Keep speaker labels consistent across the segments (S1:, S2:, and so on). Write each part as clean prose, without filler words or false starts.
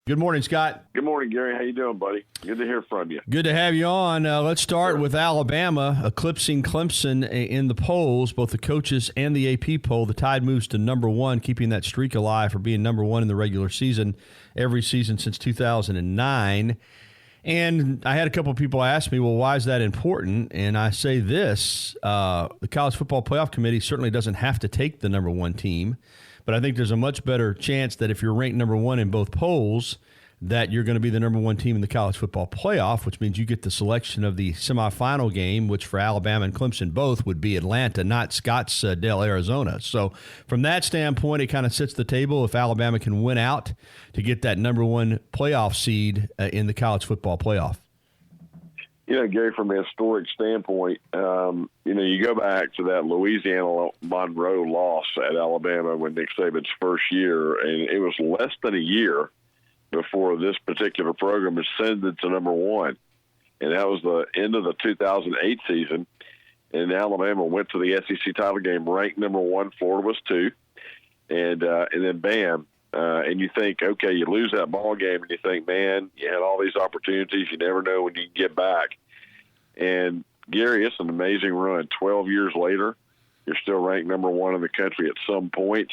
S1: Good morning, Scott.
S2: Good morning, Gary. How you doing, buddy? Good to hear from you.
S1: Good to have you on. Let's start with Alabama eclipsing Clemson in the polls, both the coaches and the AP poll. The Tide moves to number one, keeping that streak alive for being number one in the regular season every season since 2009. And I had a couple of people ask me, well, why is that important? And I say this, the College Football Playoff Committee certainly doesn't have to take the number one team, but I think there's a much better chance that if you're ranked number one in both polls, that you're going to be the number one team in the college football playoff, which means you get the selection of the semifinal game, which for Alabama and Clemson both would be Atlanta, not Scottsdale, Arizona. So from that standpoint, it kind of sets the table if Alabama can win out to get that number one playoff seed in the college football playoff.
S2: Gary, from a historic standpoint, you go back to that Louisiana Monroe loss at Alabama when Nick Saban's first year, and it was less than a year before this particular program ascended to number one. And that was the end of the 2008 season. And Alabama went to the SEC title game ranked number one. Florida was two. And then bam. And you think, okay, you lose that ball game and you think, man, you had all these opportunities. You never know when you can get back. And Gary, it's an amazing run. 12 years later, you're still ranked number one in the country at some point.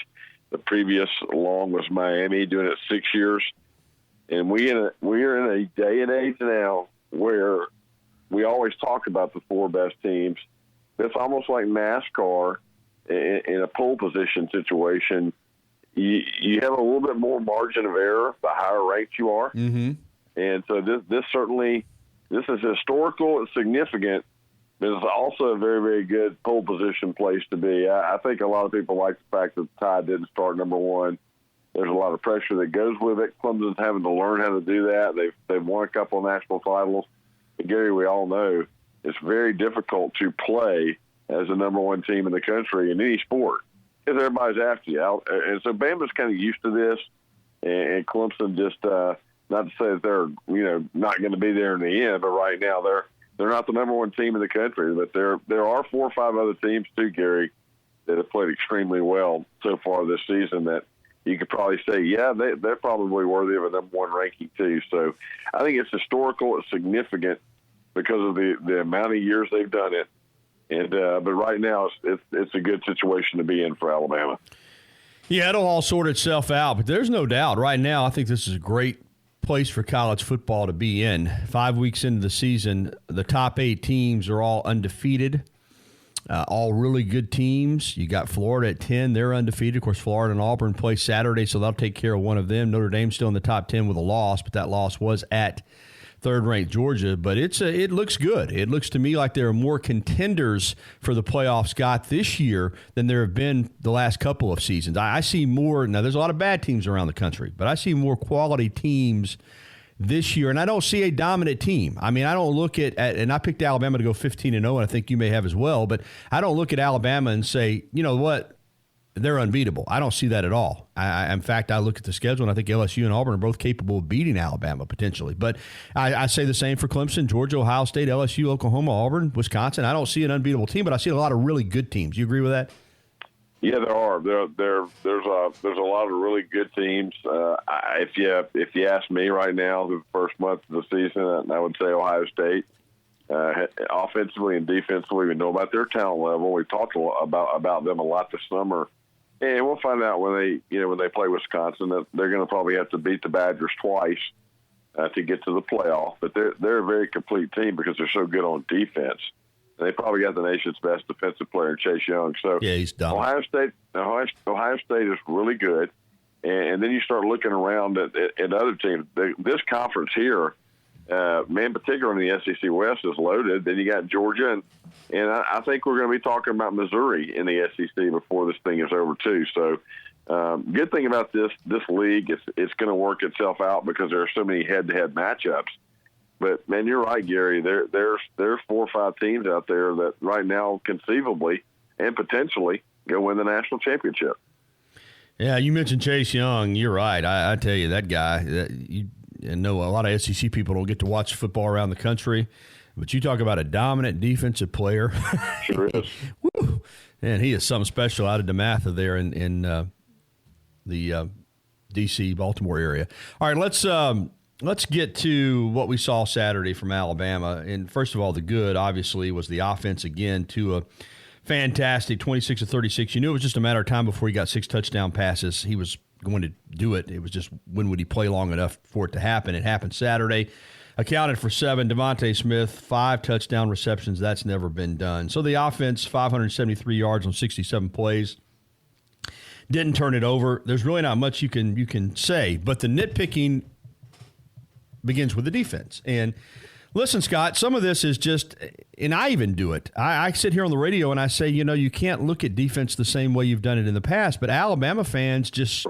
S2: The previous long was Miami, doing it 6 years. And we are in a day and age now where we always talk about the four best teams. It's almost like NASCAR in a pole position situation. You have a little bit more margin of error the higher ranked you are.
S1: Mm-hmm.
S2: And so this is historical and significant, but it's also a very, very good pole position place to be. I think a lot of people like the fact that the Tide didn't start number one. There's a lot of pressure that goes with it. Clemson's having to learn how to do that. They've won a couple of national titles. But Gary, we all know it's very difficult to play as the number one team in the country in any sport because everybody's after you. And so Bama's kind of used to this, and Clemson just not to say that they're not going to be there in the end, but right now they're not the number one team in the country. But there are 4 or 5 other teams too, Gary, that have played extremely well so far this season that you could probably say, yeah, they're probably worthy of a number one ranking too. So I think it's historical, it's significant because of the amount of years they've done it. And but right now it's a good situation to be in for Alabama.
S1: Yeah, it'll all sort itself out, but there's no doubt right now I think this is a great place for college football to be in. 5 weeks into the season, the top 8 teams are all undefeated. All really good teams. You got Florida at 10. They're undefeated. Of course, Florida and Auburn play Saturday, so they'll take care of one of them. Notre Dame's still in the top 10 with a loss, but that loss was at third-ranked Georgia. But it looks good. It looks to me like there are more contenders for the playoffs, Scott, this year than there have been the last couple of seasons. I see more. Now, there's a lot of bad teams around the country, but I see more quality teams this year, and I don't see a dominant team. I mean, I don't look at and I picked Alabama to go 15-0, and I think you may have as well, but I don't look at Alabama and say, you know what, they're unbeatable. I don't see that at all. In fact, I look at the schedule, and I think LSU and Auburn are both capable of beating Alabama potentially. But I say the same for Clemson, Georgia, Ohio State, LSU, Oklahoma, Auburn, Wisconsin. I don't see an unbeatable team, but I see a lot of really good teams. You agree with that?
S2: Yeah, there are. There's a lot of really good teams. If you ask me right now, the first month of the season, I would say Ohio State. Offensively and defensively, we know about their talent level. We've talked about them a lot this summer, and we'll find out when they play Wisconsin that they're going to probably have to beat the Badgers twice to get to the playoff. But they're a very complete team because they're so good on defense. They probably got the nation's best defensive player in Chase Young. So
S1: yeah, he's dumb.
S2: Ohio State is really good. And then you start looking around at other teams. This conference here, particularly in the SEC West, is loaded. Then you got Georgia, and I think we're going to be talking about Missouri in the SEC before this thing is over too. So good thing about this league, it's going to work itself out because there are so many head-to-head matchups. But, man, you're right, Gary. There's 4 or 5 teams out there that right now conceivably and potentially go win the national championship.
S1: Yeah, you mentioned Chase Young. You're right. I tell you, that guy, a lot of SEC people don't get to watch football around the country, but you talk about a dominant defensive player.
S2: Sure is.
S1: Woo. And he is something special out of DeMatha there in the D.C., Baltimore area. All right, let's get to what we saw Saturday from Alabama. And first of all, the good, obviously, was the offense again to a fantastic 26 of 36. You knew it was just a matter of time before he got 6 touchdown passes. He was going to do it. It was just when would he play long enough for it to happen. It happened Saturday. Accounted for 7. Devontae Smith, 5 touchdown receptions. That's never been done. So the offense, 573 yards on 67 plays. Didn't turn it over. There's really not much you can say. But the nitpicking begins with the defense. And listen, Scott, some of this is just, and I even do it. I sit here on the radio and I say, you can't look at defense the same way you've done it in the past. But Alabama fans just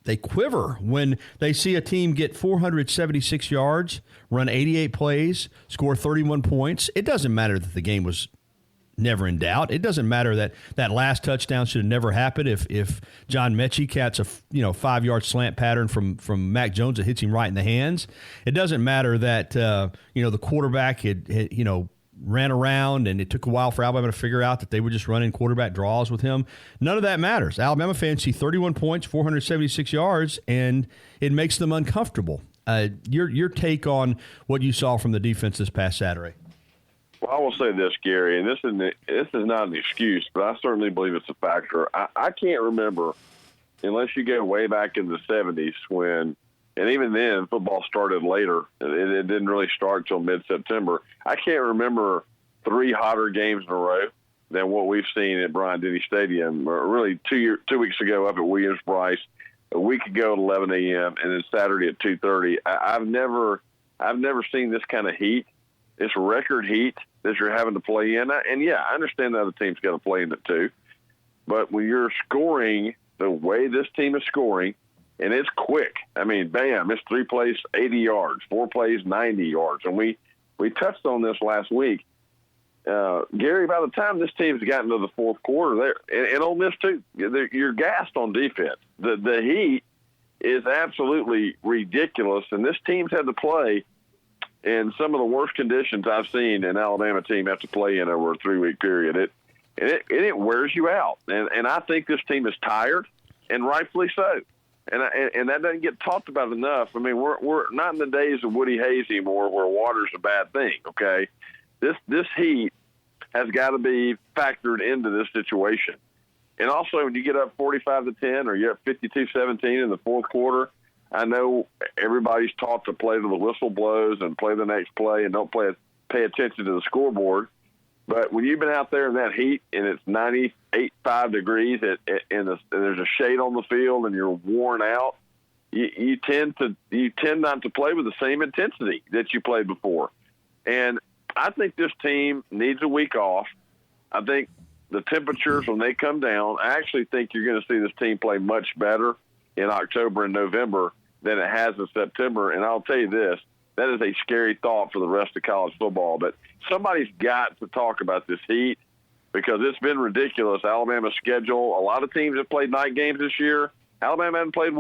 S1: they quiver when they see a team get 476 yards, run 88 plays, score 31 points. It doesn't matter that the game was never in doubt. It doesn't matter that last touchdown should have never happened if John Mechie catch a 5-yard slant pattern from Mac Jones that hits him right in the hands. It doesn't matter that the quarterback had ran around and it took a while for Alabama to figure out that they were just running quarterback draws with him. None of that matters. Alabama fans see 31 points, 476 yards, and it makes them uncomfortable. Your take on what you saw from the defense this past Saturday?
S2: Well, I will say this, Gary, and this is not an excuse, but I certainly believe it's a factor. I can't remember, unless you go way back in the 70s when, and even then, football started later. It didn't really start until mid-September. I can't remember 3 hotter games in a row than what we've seen at Bryant-Denny Stadium, or really 2 weeks ago up at Williams-Brice, a week ago at 11 a.m., and then Saturday at 2:30. I've never seen this kind of heat. It's record heat that you're having to play in. And, yeah, I understand the other team's got to play in it too. But when you're scoring the way this team is scoring, and it's quick. I mean, bam, it's 3 plays, 80 yards, 4 plays, 90 yards. And we touched on this last week. Gary, by the time this team's gotten to the fourth quarter, and Ole Miss too, you're gassed on defense. The heat is absolutely ridiculous, and this team's had to play in some of the worst conditions I've seen an Alabama team have to play in over a 3-week period. It wears you out, and I think this team is tired, and rightfully so. And that doesn't get talked about enough. I mean, we're not in the days of Woody Hayes anymore, where water's a bad thing. Okay, this heat has got to be factored into this situation. And also, when you get up 45-10 or you're up 52-17 in the fourth quarter, I know everybody's taught to play to the whistle blows and play the next play and don't pay attention to the scoreboard. But when you've been out there in that heat and it's 98.5 degrees and there's a shade on the field and you're worn out, you tend not to play with the same intensity that you played before. And I think this team needs a week off. I think the temperatures, when they come down, I actually think you're going to see this team play much better in October and November than it has in September. And I'll tell you this, that is a scary thought for the rest of college football. But somebody's got to talk about this heat because it's been ridiculous. Alabama's schedule, a lot of teams have played night games this year. Alabama hasn't played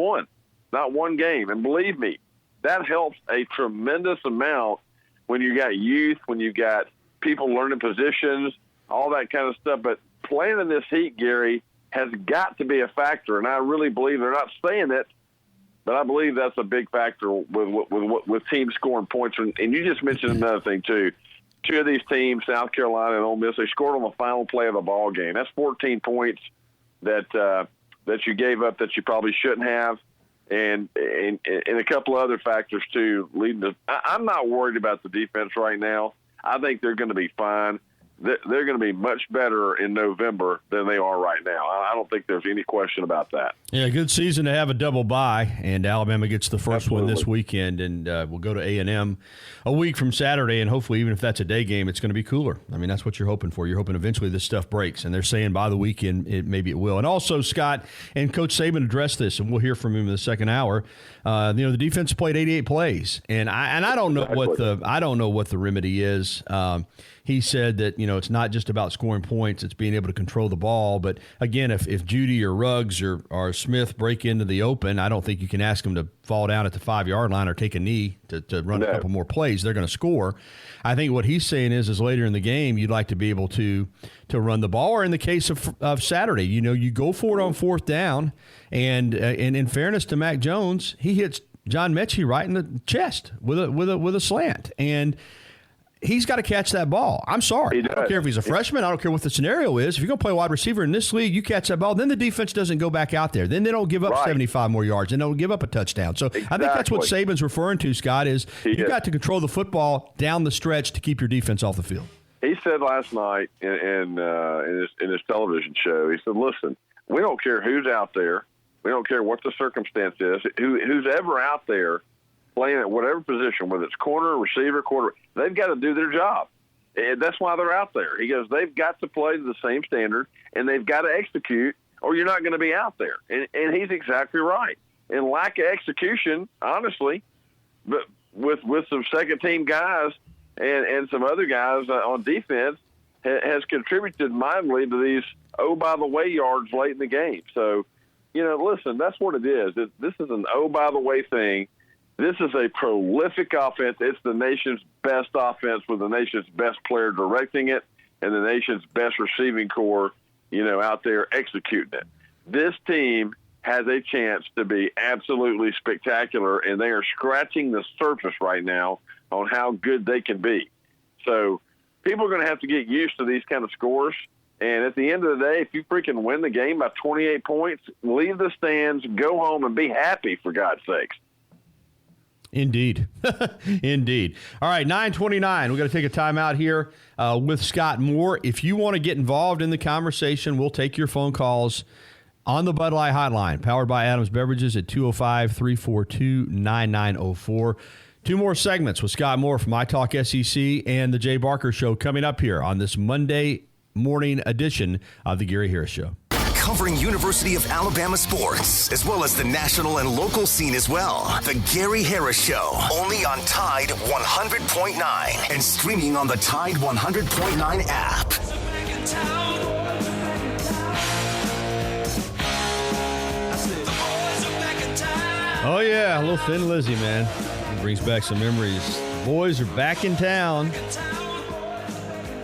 S2: not one game. And believe me, that helps a tremendous amount when you got youth, when you got people learning positions, all that kind of stuff. But playing in this heat, Gary, has got to be a factor. And I really believe they're not saying it, but I believe that's a big factor with teams scoring points. And you just mentioned another thing, too. 2 of these teams, South Carolina and Ole Miss, they scored on the final play of the ball game. That's 14 points that you gave up that you probably shouldn't have. And a couple of other factors, too, leading to – I'm not worried about the defense right now. I think they're going to be fine. They're going to be much better in November than they are right now. I don't think there's any question about that.
S1: Yeah, good season to have a double bye, and Alabama gets the first
S2: Absolutely.
S1: one this weekend, and we'll go to A&M a week from Saturday, and hopefully even if that's a day game, it's going to be cooler. I mean, that's what you're hoping for. You're hoping eventually this stuff breaks, and they're saying by the weekend maybe it will. And also, Scott and Coach Saban addressed this, and we'll hear from him in the second hour. The defense played 88 plays, and I don't know what the remedy is. he said that, it's not just about scoring points, it's being able to control the ball. But again, if Judy or Ruggs or Smith break into the open, I don't think you can ask them to fall down at the 5-yard line or take a knee to run a couple more plays. They're going to score. I think what he's saying is later in the game, you'd like to be able to run the ball. Or in the case of Saturday, you go for it on fourth down. And in fairness to Mac Jones, he hits John Mechie right in the chest with a slant. And he's got to catch that ball. I'm sorry. I don't care if he's a freshman. I don't care what the scenario is. If you're going to play wide receiver in this league, you catch that ball, then the defense doesn't go back out there. Then they don't give up 75 more yards, and they don't give up a touchdown. So I think that's what Saban's referring to, Scott, is you got to control the football down the stretch to keep your defense off the field. He
S2: said last night in his television show, he said, listen, we don't care who's out there. We don't care what the circumstance is. Who's ever out there playing at whatever position, whether it's corner, receiver, quarter, they've got to do their job. And that's why they're out there. He goes, they've got to play to the same standard, and they've got to execute, or you're not going to be out there. And he's exactly right. And lack of execution, honestly, but with some second-team guys and some other guys on defense has contributed mightily to these oh-by-the-way yards late in the game. So, listen, that's what it is. This is an oh-by-the-way thing. This is a prolific offense. It's the nation's best offense with the nation's best player directing it and the nation's best receiving core, out there executing it. This team has a chance to be absolutely spectacular, and they are scratching the surface right now on how good they can be. So people are going to have to get used to these kind of scores. And at the end of the day, if you freaking win the game by 28 points, leave the stands, go home, and be happy, for God's sakes.
S1: Indeed. Indeed. All right, 9:29. We're going to take a timeout here with Scott Moore. If you want to get involved in the conversation, we'll take your phone calls on the Bud Light Hotline, powered by Adams Beverages at 205-342-9904. Two more segments with Scott Moore from iTalkSEC and the Jay Barker Show coming up here on this Monday morning edition of the Gary Harris Show.
S3: Covering University of Alabama sports, as well as the national and local scene as well. The Gary Harris Show, only on Tide 100.9 and streaming on the Tide 100.9 app.
S1: Oh, yeah, a little Thin Lizzy, man. It brings back some memories. The boys are back in town.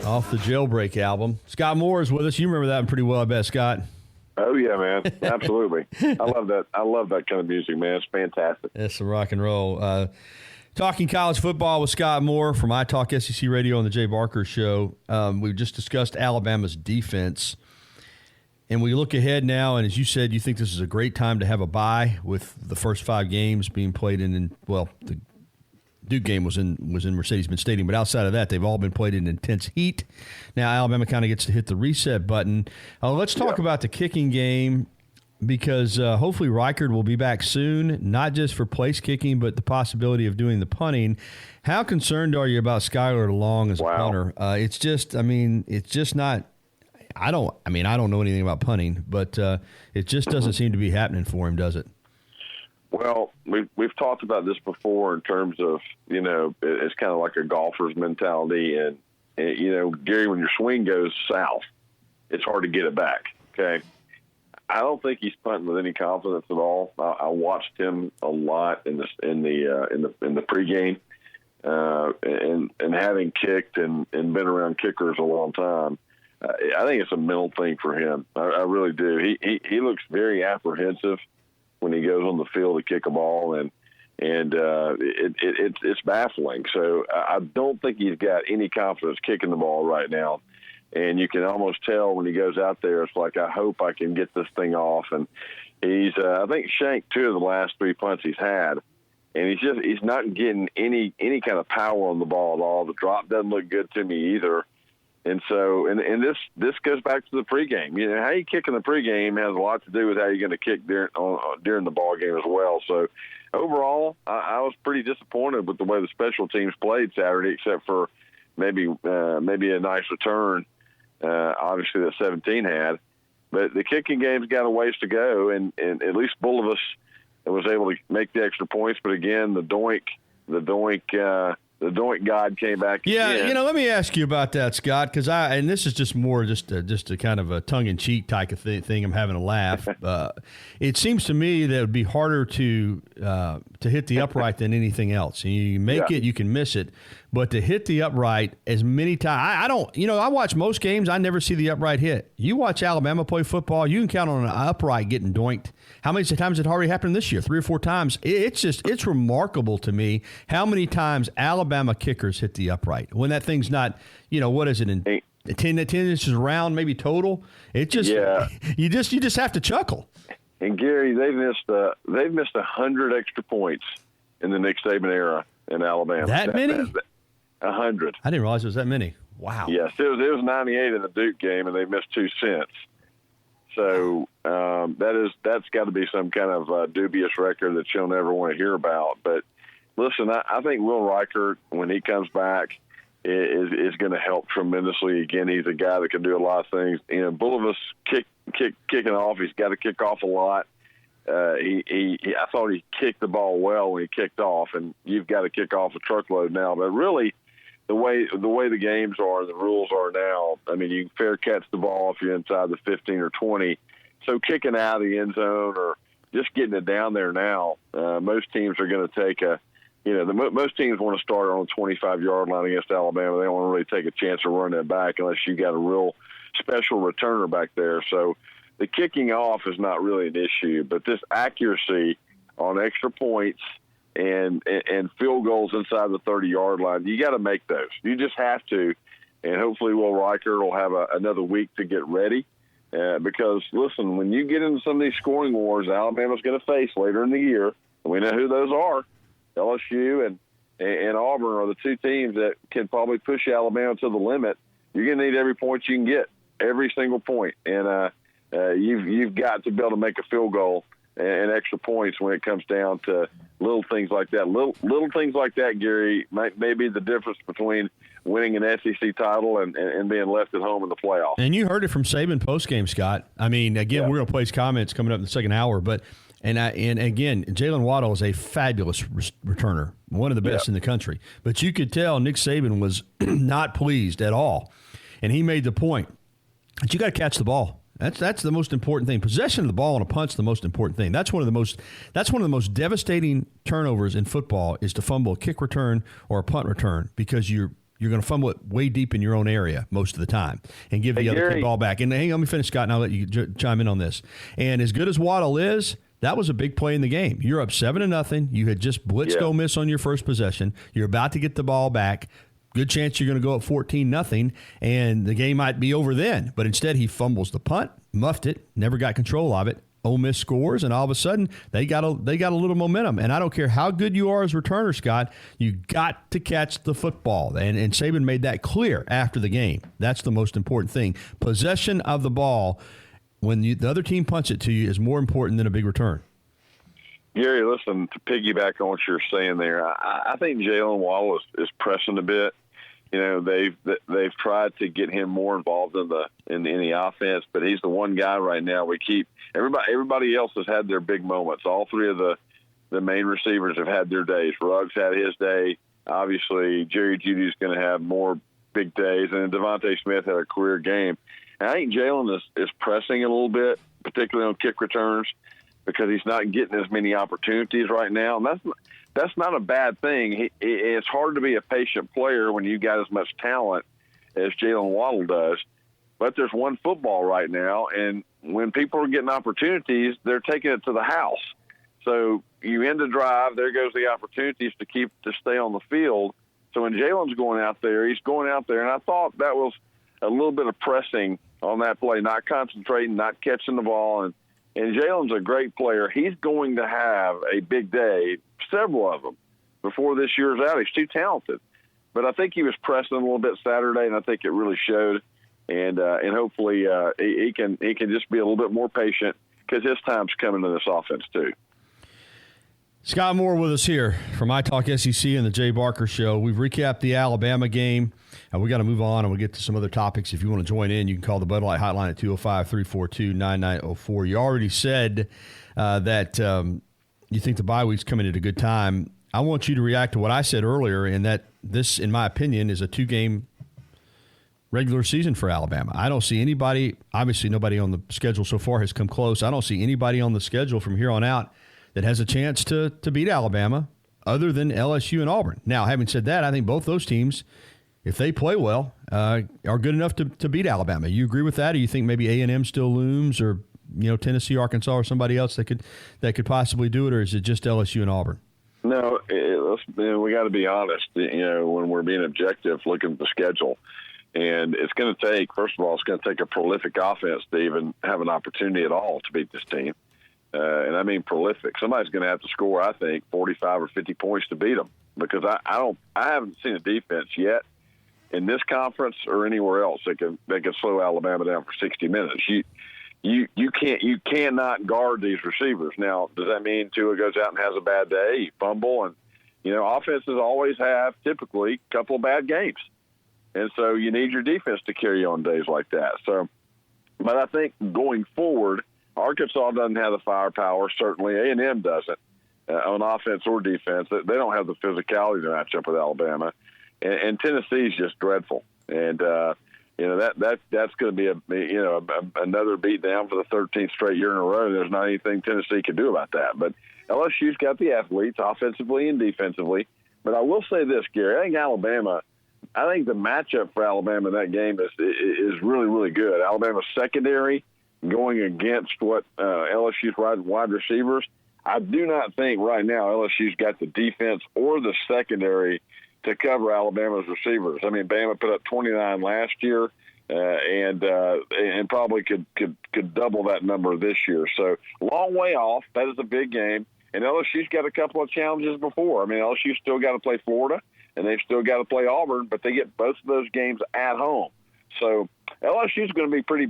S1: Off the Jailbreak album. Scott Moore is with us. You remember that one pretty well, I bet, Scott.
S2: Oh, yeah, man. Absolutely. I love that. I love that kind of music, man. It's fantastic.
S1: It's some rock and roll. Talking college football with Scott Moore from iTalkSEC Radio on the Jay Barker Show. We've just discussed Alabama's defense. And we look ahead now, and as you said, you think this is a great time to have a bye with the first 5 games being played the Duke game was in Mercedes-Benz Stadium, but outside of that, they've all been played in intense heat. Now Alabama kind of gets to hit the reset button. Let's talk about the kicking game because hopefully Reichard will be back soon, not just for place kicking, but the possibility of doing the punting. How concerned are you about Skylar Long as a punter? It's just not. I don't know anything about punting, but it just doesn't seem to be happening for him, does it?
S2: Well, we've talked about this before in terms of, it's kind of like a golfer's mentality. And, Gary, when your swing goes south, it's hard to get it back. Okay. I don't think he's punting with any confidence at all. I watched him a lot in the pregame, and having kicked and been around kickers a long time. I think it's a mental thing for him. I really do. He looks very apprehensive when he goes on the field to kick a ball, and it's baffling. So I don't think he's got any confidence kicking the ball right now. And you can almost tell when he goes out there, it's like, I hope I can get this thing off. And he's, I think, shanked 2 of the last 3 punts he's had. And he's not getting any kind of power on the ball at all. The drop doesn't look good to me either. And so, and this goes back to the pregame. How you kick in the pregame has a lot to do with how you're going to kick during the ball game as well. So, overall, I was pretty disappointed with the way the special teams played Saturday, except for maybe a nice return, obviously that 17 had. But the kicking game's got a ways to go, and at least Bulovas was able to make the extra points. But again, the doink the doink god came back.
S1: Yeah,
S2: again.
S1: let me ask you about that, Scott, because and this is just more just a kind of a tongue-in-cheek type of thing. I'm having a laugh. It seems to me that it would be harder to hit the upright than anything else. You make it, you can miss it, but to hit the upright as many times, I don't. I watch most games. I never see the upright hit. You watch Alabama play football, you can count on an upright getting doinked. How many times it already happened this year? 3 or 4 times. It's remarkable to me how many times Alabama kickers hit the upright when that thing's not, what is it, in 10 inches around, maybe total. It just, you just have to chuckle.
S2: And Gary, they've missed 100 extra points in the Nick Saban era in Alabama.
S1: That many?
S2: 100.
S1: I didn't realize it was that many. Wow.
S2: Yes, it was 98 in the Duke game, and they missed 2 since. So that's got to be some kind of dubious record that you'll never want to hear about. But listen, I think Will Reichert, when he comes back, is going to help tremendously. Again, he's a guy that can do a lot of things. Bulovis kicking off. He's got to kick off a lot. I thought he kicked the ball well when he kicked off, and you've got to kick off a truckload now. But really, the way the games are, the rules are now, I mean, you can fair catch the ball if you're inside the 15 or 20. So kicking out of the end zone or just getting it down there now, most teams are going to take most teams want to start on the 25-yard line against Alabama. They don't want to really take a chance of running it back unless you got a real special returner back there. So the kicking off is not really an issue, but this accuracy on extra points and field goals inside the 30-yard line, you got to make those. You just have to, and hopefully Will Reichert will have another week to get ready. Because, listen, when you get into some of these scoring wars Alabama's going to face later in the year, and we know who those are, LSU and Auburn are the 2 teams that can probably push Alabama to the limit. You're going to need every point you can get, every single point. And you've got to be able to make a field goal and extra points when it comes down to little things like that. Little things like that, Gary, may be the difference between winning an SEC title and being left at home in the playoffs.
S1: And you heard it from Saban postgame, Scott. I mean, again, we're going to play his comments coming up in the second hour, but and again, Jalen Waddle is a fabulous returner, one of the best in the country. But you could tell Nick Saban was not pleased at all, and he made the point that you got to catch the ball. That's the most important thing. Possession of the ball on a punt's the most important thing. That's one of the most devastating turnovers in football is to fumble a kick return or a punt return because you're going to fumble it way deep in your own area most of the time and give the other team ball back. And hang on, let me finish, Scott, and I'll let you chime in on this. And as good as Waddle is, that was a big play in the game. You're up 7-0. You had just blitzed Ole Miss on your first possession. You're about to get the ball back. Good chance you're going to go up 14-0, and the game might be over then. But instead, he fumbles the punt, muffed it, never got control of it. Ole Miss scores, and all of a sudden, they got a little momentum. And I don't care how good you are as returner, Scott, you got to catch the football. And Saban made that clear after the game. That's the most important thing. Possession of the ball when the other team punts it to you is more important than a big return.
S2: Gary, listen, to piggyback on what you're saying there, I think Jalen Waddle is pressing a bit. They've tried to get him more involved in the offense, but he's the one guy right now we keep. Everybody else has had their big moments. All 3 of the main receivers have had their days. Ruggs had his day. Obviously, Jerry Jeudy's going to have more big days, and Devontae Smith had a career game. And I think Jalen is pressing a little bit, particularly on kick returns, because he's not getting as many opportunities right now. And that's not a bad thing. It's hard to be a patient player when you got as much talent as Jalen Waddle does. But there's one football right now, and when people are getting opportunities, they're taking it to the house. So you end the drive, there goes the opportunities to stay on the field. So when Jalen's going out there, he's going out there, and I thought that was a little bit of pressing on that play, not concentrating, not catching the ball. And Jalen's a great player. He's going to have a big day, several of them, before this year's out. He's too talented. But I think he was pressing a little bit Saturday, and I think it really showed. And hopefully he can just be a little bit more patient because his time's coming to this offense too.
S1: Scott Moore with us here from iTalkSEC and the Jay Barker Show. We've recapped the Alabama game. We got to move on, and we'll get to some other topics. If you want to join in, you can call the Bud Light hotline at 205-342-9904. You already said that you think the bye week's coming at a good time. I want you to react to what I said earlier, in that this, in my opinion, is a 2-game regular season for Alabama. I don't see anybody, obviously nobody on the schedule so far has come close. I don't see anybody on the schedule from here on out that has a chance to beat Alabama other than LSU and Auburn. Now, having said that, I think both those teams, if they play well, are good enough to beat Alabama. You agree with that, or you think maybe A&M still looms, or Tennessee, Arkansas, or somebody else that could possibly do it, or is it just LSU and Auburn?
S2: No, we got to be honest. When we're being objective, looking at the schedule, and it's going to take, first of all, it's going to take a prolific offense to even have an opportunity at all to beat this team. And I mean prolific. Somebody's going to have to score, I think, 45 or 50 points to beat them, because I haven't seen a defense yet in this conference or anywhere else that can slow Alabama down for 60 minutes. You cannot guard these receivers. Now, does that mean Tua goes out and has a bad day, you fumble, and offenses always have typically a couple of bad games, and so you need your defense to carry you on days like that. So, but I think going forward, Arkansas doesn't have the firepower. Certainly, A&M doesn't on offense or defense. They don't have the physicality to match up with Alabama, and Tennessee is just dreadful. And that's going to be another beat down for the 13th straight year in a row. There's not anything Tennessee can do about that. But LSU's got the athletes offensively and defensively. But I will say this, Gary, I think the matchup for Alabama in that game is really, really good. Alabama's secondary going against what LSU's wide receivers. I do not think right now LSU's got the defense or the secondary to cover Alabama's receivers. I mean, Bama put up 29 last year, and probably could double that number this year. So long way off. That is a big game. And LSU's got a couple of challenges before. I mean, LSU's still got to play Florida, and they've still got to play Auburn, but they get both of those games at home. So LSU's going to be pretty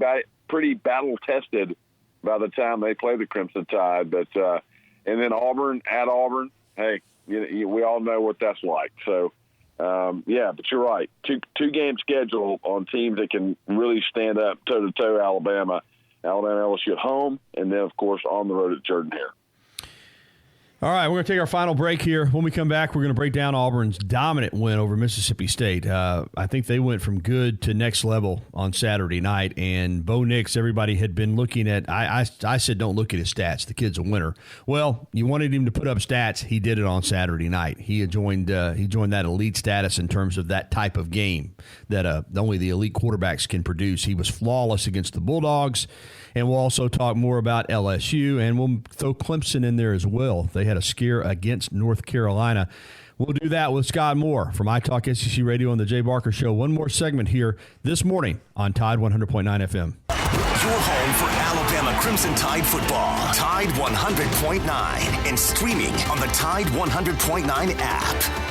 S2: battle tested by the time they play the Crimson Tide. But and then Auburn at Auburn, hey, we all know what that's like. So. But you're right. Two game schedule on teams that can really stand up toe to toe. Alabama, LSU at home, and then of course on the road at Jordan-Hare.
S1: All right, we're going to take our final break here. When we come back, we're going to break down Auburn's dominant win over Mississippi State. I think they went from good to next level on Saturday night, and Bo Nix, everybody had been looking at. I said don't look at his stats. The kid's a winner. Well, you wanted him to put up stats. He did it on Saturday night. He joined that elite status in terms of that type of game that only the elite quarterbacks can produce. He was flawless against the Bulldogs. And we'll also talk more about LSU, and we'll throw Clemson in there as well. They had a scare against North Carolina. We'll do that with Scott Moore from iTalkSEC Radio on the Jay Barker Show. One more segment here this morning on Tide 100.9 FM.
S3: Your home for Alabama Crimson Tide football. Tide 100.9 and streaming on the Tide 100.9 app.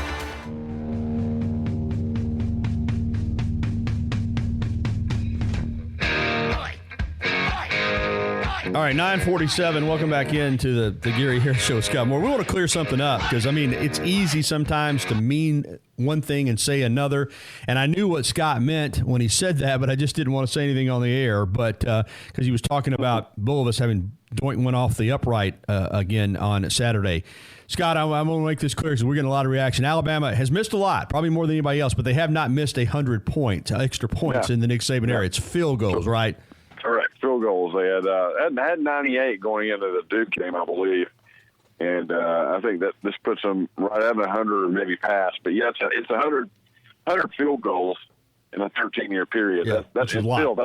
S1: All right, 9:47. Welcome back into the Gary Harris Show with Scott Moore. We want to clear something up because, I mean, it's easy sometimes to mean one thing and say another. And I knew what Scott meant when he said that, but I just didn't want to say anything on the air. But because he was talking about Bullvis having Doink went off the upright again on Saturday. Scott, I'm going to make this clear because we're getting a lot of reaction. Alabama has missed a lot, probably more than anybody else, but they have not missed 100 points, extra points in the Nick Saban era. It's field goals, right?
S2: Correct, field goals. They had 98 going into the Duke game, I believe, and I think that this puts them right at 100 or maybe past. But yeah, it's 100 field goals in a 13-year period.
S1: Yeah,
S2: that's a lot.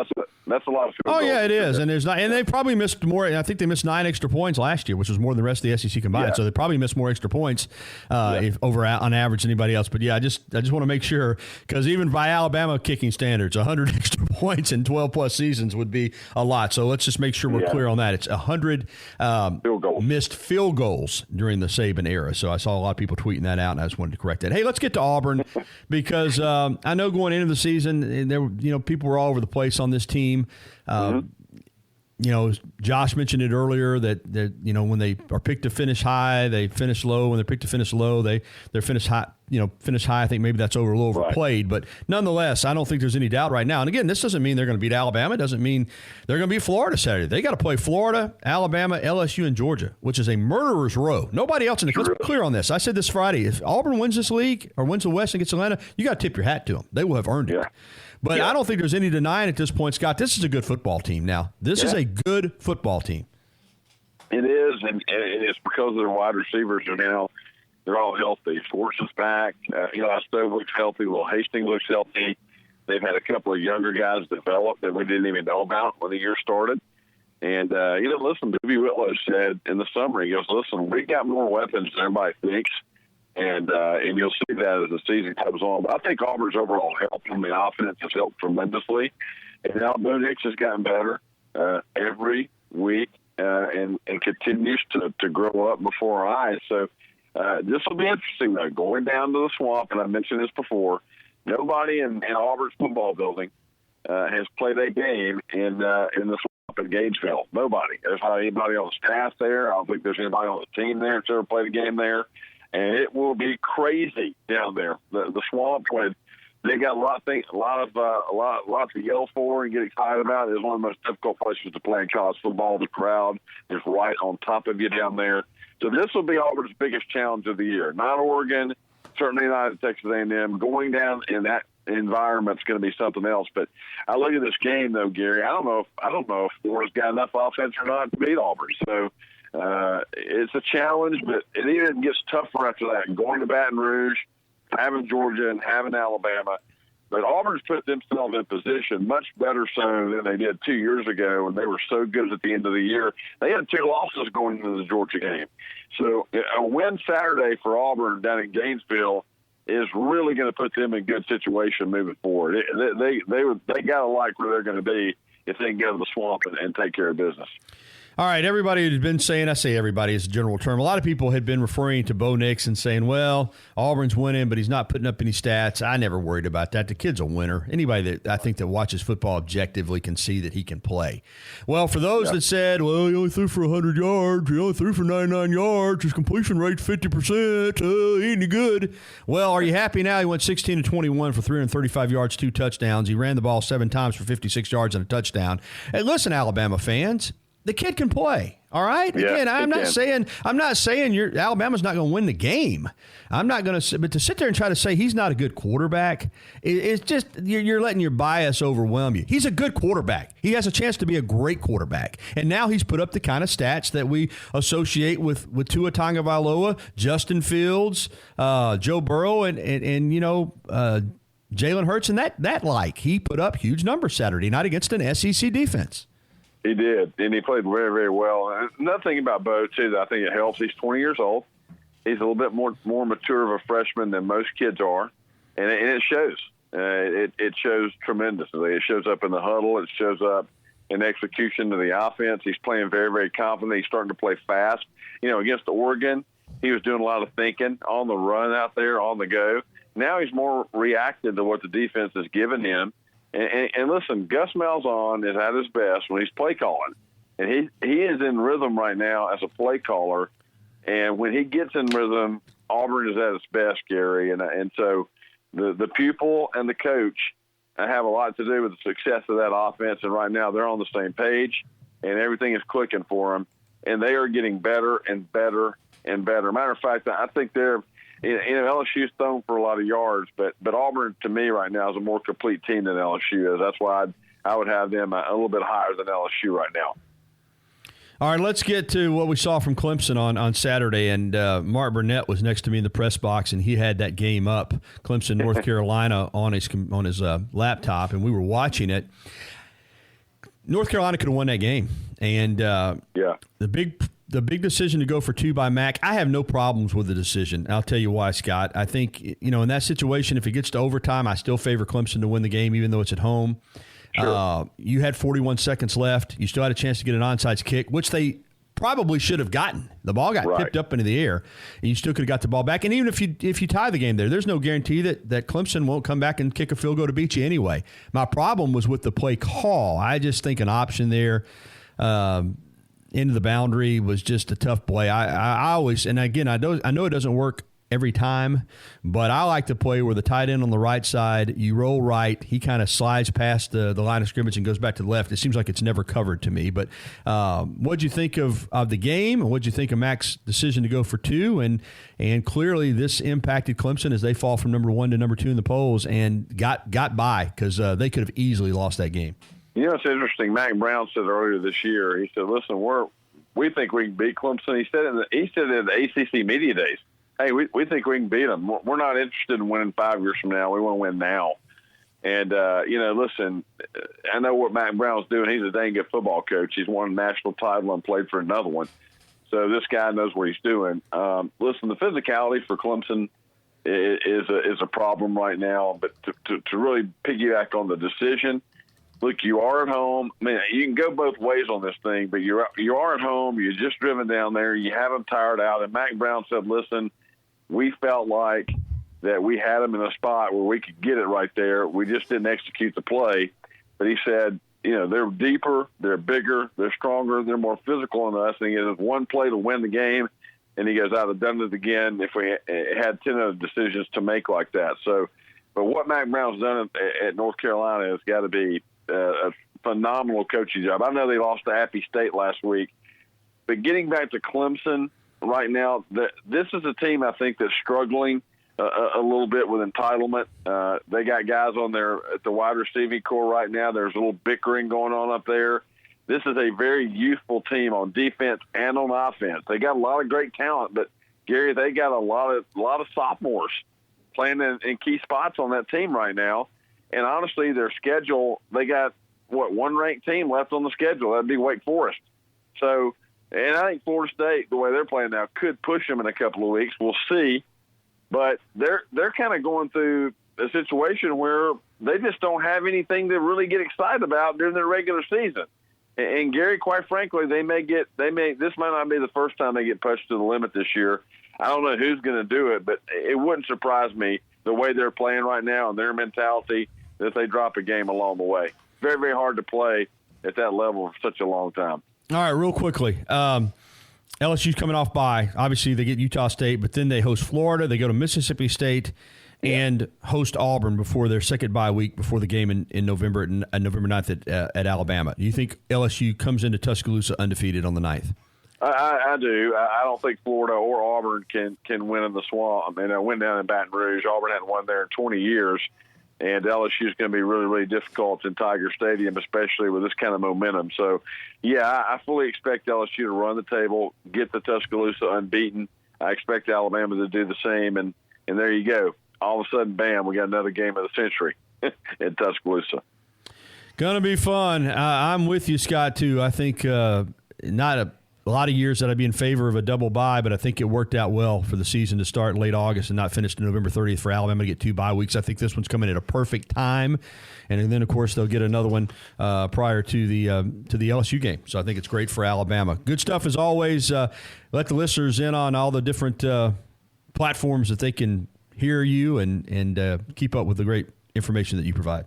S2: That's a lot of field goals.
S1: Oh yeah, it is, and they probably missed more. I think they missed 9 extra points last year, which was more than the rest of the SEC combined. Yeah. So they probably missed more extra points on average than anybody else. But yeah, I just want to make sure, because even by Alabama kicking standards, 100 extra points in 12+ seasons would be a lot. So let's just make sure we're clear on that. It's 100 missed field goals during the Saban era. So I saw a lot of people tweeting that out, and I just wanted to correct that. Hey, let's get to Auburn because I know going into the season, there people were all over the place on this team. Josh mentioned it earlier that when they are picked to finish high, they finish low. When they're picked to finish low, they're finish high. Finish high. I think maybe that's a little overplayed, but nonetheless, I don't think there's any doubt right now. And again, this doesn't mean they're going to beat Alabama. It doesn't mean they're going to beat Florida Saturday. They got to play Florida, Alabama, LSU, and Georgia, which is a murderer's row. Nobody else in the country. Let's be clear on this. I said this Friday. If Auburn wins this league or wins the West against Atlanta, you got to tip your hat to them. They will have earned it. But I don't think there's any denying at this point, Scott, this is a good football team now. This is a good football team.
S2: It is, and it's because their wide receivers are now, they're all healthy. Force is back. Eli Stove looks healthy. Will Hastings looks healthy. They've had a couple of younger guys develop that we didn't even know about when the year started. And, listen, Doobie Whitlow said in the summer, he goes, listen, we got more weapons than everybody thinks. And you'll see that as the season comes on. But I think Auburn's overall help from the offense has helped tremendously. And now Bo Nix has gotten better every week and continues to grow up before our eyes. So this will be interesting, though. Going down to the Swamp, and I mentioned this before, nobody in Auburn's football building has played a game in the Swamp in Gainesville. Nobody. There's not anybody on the staff there. I don't think there's anybody on the team there that's ever played a game there. And it will be crazy down there. The Swamp, when they got a lot to yell for and get excited about. It's one of the most difficult places to play in college football. The crowd is right on top of you down there. So this will be Auburn's biggest challenge of the year. Not Oregon, certainly not at Texas A&M. Going down in that environment is going to be something else. But I look at this game, though, Gary. I don't know if Florida's got enough offense or not to beat Auburn. So. It's a challenge, but it even gets tougher after that. Going to Baton Rouge, having Georgia, and having Alabama. But Auburn's put themselves in position much better so than they did 2 years ago when they were so good at the end of the year. They had 2 losses going into the Georgia game. So a win Saturday for Auburn down in Gainesville is really going to put them in good situation moving forward. They got to like where they're going to be if they can go to the Swamp and take care of business.
S1: All right, everybody has been saying, I say everybody is a general term, a lot of people had been referring to Bo Nix and saying, well, Auburn's winning, but he's not putting up any stats. I never worried about that. The kid's a winner. Anybody that I think that watches football objectively can see that he can play. Well, for those that said, well, he only threw for 100 yards, he only threw for 99 yards, his completion rate's 50%, he ain't any good. Well, are you happy now? He went 16 to 21 for 335 yards, 2 touchdowns. He ran the ball 7 times for 56 yards and a touchdown. And listen, Alabama fans, the kid can play. All right.
S2: Yeah,
S1: again, I'm not saying Alabama's not going to win the game. I'm not going to. But to sit there and try to say he's not a good quarterback, it's just you're letting your bias overwhelm you. He's a good quarterback. He has a chance to be a great quarterback, and now he's put up the kind of stats that we associate with Tua Tagovailoa, Justin Fields, Joe Burrow, and Jalen Hurts, and that he put up huge numbers Saturday night against an SEC defense.
S2: He did, and he played very, very well. Another thing about Bo, too, that I think it helps, he's 20 years old. He's a little bit more mature of a freshman than most kids are, and it shows. It shows tremendously. It shows up in the huddle. It shows up in execution of the offense. He's playing very, very confident. He's starting to play fast. Against Oregon, he was doing a lot of thinking on the run out there, on the go. Now he's more reactive to what the defense is giving him. And listen, Gus Malzahn is at his best when he's play calling, and he is in rhythm right now as a play caller. And when he gets in rhythm, Auburn is at its best, Gary. And so the pupil and the coach have a lot to do with the success of that offense. And right now they're on the same page, and everything is clicking for them. And they are getting better and better and better. Matter of fact, I think they're. LSU's thrown for a lot of yards, but Auburn, to me, right now is a more complete team than LSU is. That's why I would have them a little bit higher than LSU right now.
S1: All right, let's get to what we saw from Clemson on Saturday. And Mark Burnett was next to me in the press box, and he had that game up, Clemson, North Carolina, on his laptop, and we were watching it. North Carolina could have won that game, and the big decision to go for 2 by Mac, I have no problems with the decision. I'll tell you why, Scott. I think, in that situation, if it gets to overtime, I still favor Clemson to win the game, even though it's at home. Sure. You had 41 seconds left. You still had a chance to get an onside kick, which they probably should have gotten. The ball got tipped up into the air, and you still could have got the ball back. And even if you tie the game there's no guarantee that Clemson won't come back and kick a field goal to beat you anyway. My problem was with the play call. I just think an option there into the boundary was just a tough play. I always, and again, I know it doesn't work every time, but I like to play where the tight end on the right side, you roll right, he kind of slides past the line of scrimmage and goes back to the left. It seems like it's never covered to me. But what'd you think of the game? What'd you think of Mac's decision to go for 2? And clearly this impacted Clemson as they fall from number 1 to number 2 in the polls and got by because they could have easily lost that game.
S2: You know, it's interesting. Mac Brown said earlier this year, he said, listen, we think we can beat Clemson. He said in the ACC media days, hey, we think we can beat them. We're not interested in winning 5 years from now. We want to win now. And, listen, I know what Mac Brown's doing. He's a dang good football coach. He's won a national title and played for another one. So this guy knows what he's doing. Listen, the physicality for Clemson is a problem right now. But to really piggyback on the decision, look, you are at home. I mean, you can go both ways on this thing, but you are at home. You're just driven down there. You have them tired out. And Mac Brown said, listen, we felt like that we had them in a spot where we could get it right there. We just didn't execute the play. But he said, they're deeper, they're bigger, they're stronger, they're more physical than us. And he has one play to win the game. And he goes, I'd have done it again if we had 10 other decisions to make like that. So, but what Mac Brown's done at North Carolina has got to be a phenomenal coaching job. I know they lost to Appy State last week, but getting back to Clemson right now, this is a team I think that's struggling a little bit with entitlement. They got guys at the wide receiving core right now. There's a little bickering going on up there. This is a very youthful team on defense and on offense. They got a lot of great talent, but Gary, they got a lot of sophomores playing in key spots on that team right now. And honestly, their schedule, they got, one ranked team left on the schedule. That'd be Wake Forest. So, and I think Florida State, the way they're playing now, could push them in a couple of weeks. We'll see. But they're kind of going through a situation where they just don't have anything to really get excited about during their regular season. And Gary, quite frankly, this might not be the first time they get pushed to the limit this year. I don't know who's going to do it, but it wouldn't surprise me the way they're playing right now and their mentality that they drop a game along the way. Very, very hard to play at that level for such a long time.
S1: All right, real quickly. LSU's coming off bye. Obviously, they get Utah State, but then they host Florida. They go to Mississippi State and host Auburn before their second bye week before the game in November 9th at Alabama. Do you think LSU comes into Tuscaloosa undefeated on the 9th?
S2: I do. I don't think Florida or Auburn can win in the Swamp. I mean, I went down in Baton Rouge. Auburn hadn't won there in 20 years. And LSU is going to be really, really difficult in Tiger Stadium, especially with this kind of momentum. So, yeah, I fully expect LSU to run the table, get the Tuscaloosa unbeaten. I expect Alabama to do the same, and there you go. All of a sudden, bam, we got another game of the century in Tuscaloosa.
S1: Going to be fun. I'm with you, Scott, too. I think not a lot of years that I'd be in favor of a double bye, but I think it worked out well for the season to start in late August and not finish to November 30th for Alabama to get 2 bye weeks. I think this one's coming at a perfect time, and then of course they'll get another one prior to the LSU game. So I think it's great for Alabama. Good stuff as always. Let the listeners in on all the different platforms that they can hear you and keep up with the great information that you provide.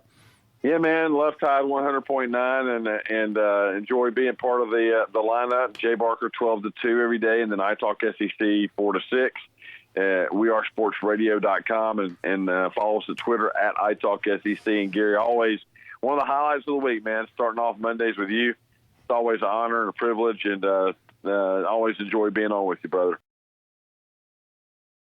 S2: Yeah, man, love Tide 100.9 and enjoy being part of the lineup. Jay Barker 12 to 2 every day, and then iTalkSEC 4 to 6. WeAreSportsRadio.com and follow us at Twitter at iTalkSEC. And Gary, always one of the highlights of the week, man. Starting off Mondays with you, it's always an honor and a privilege, and always enjoy being on with you, brother.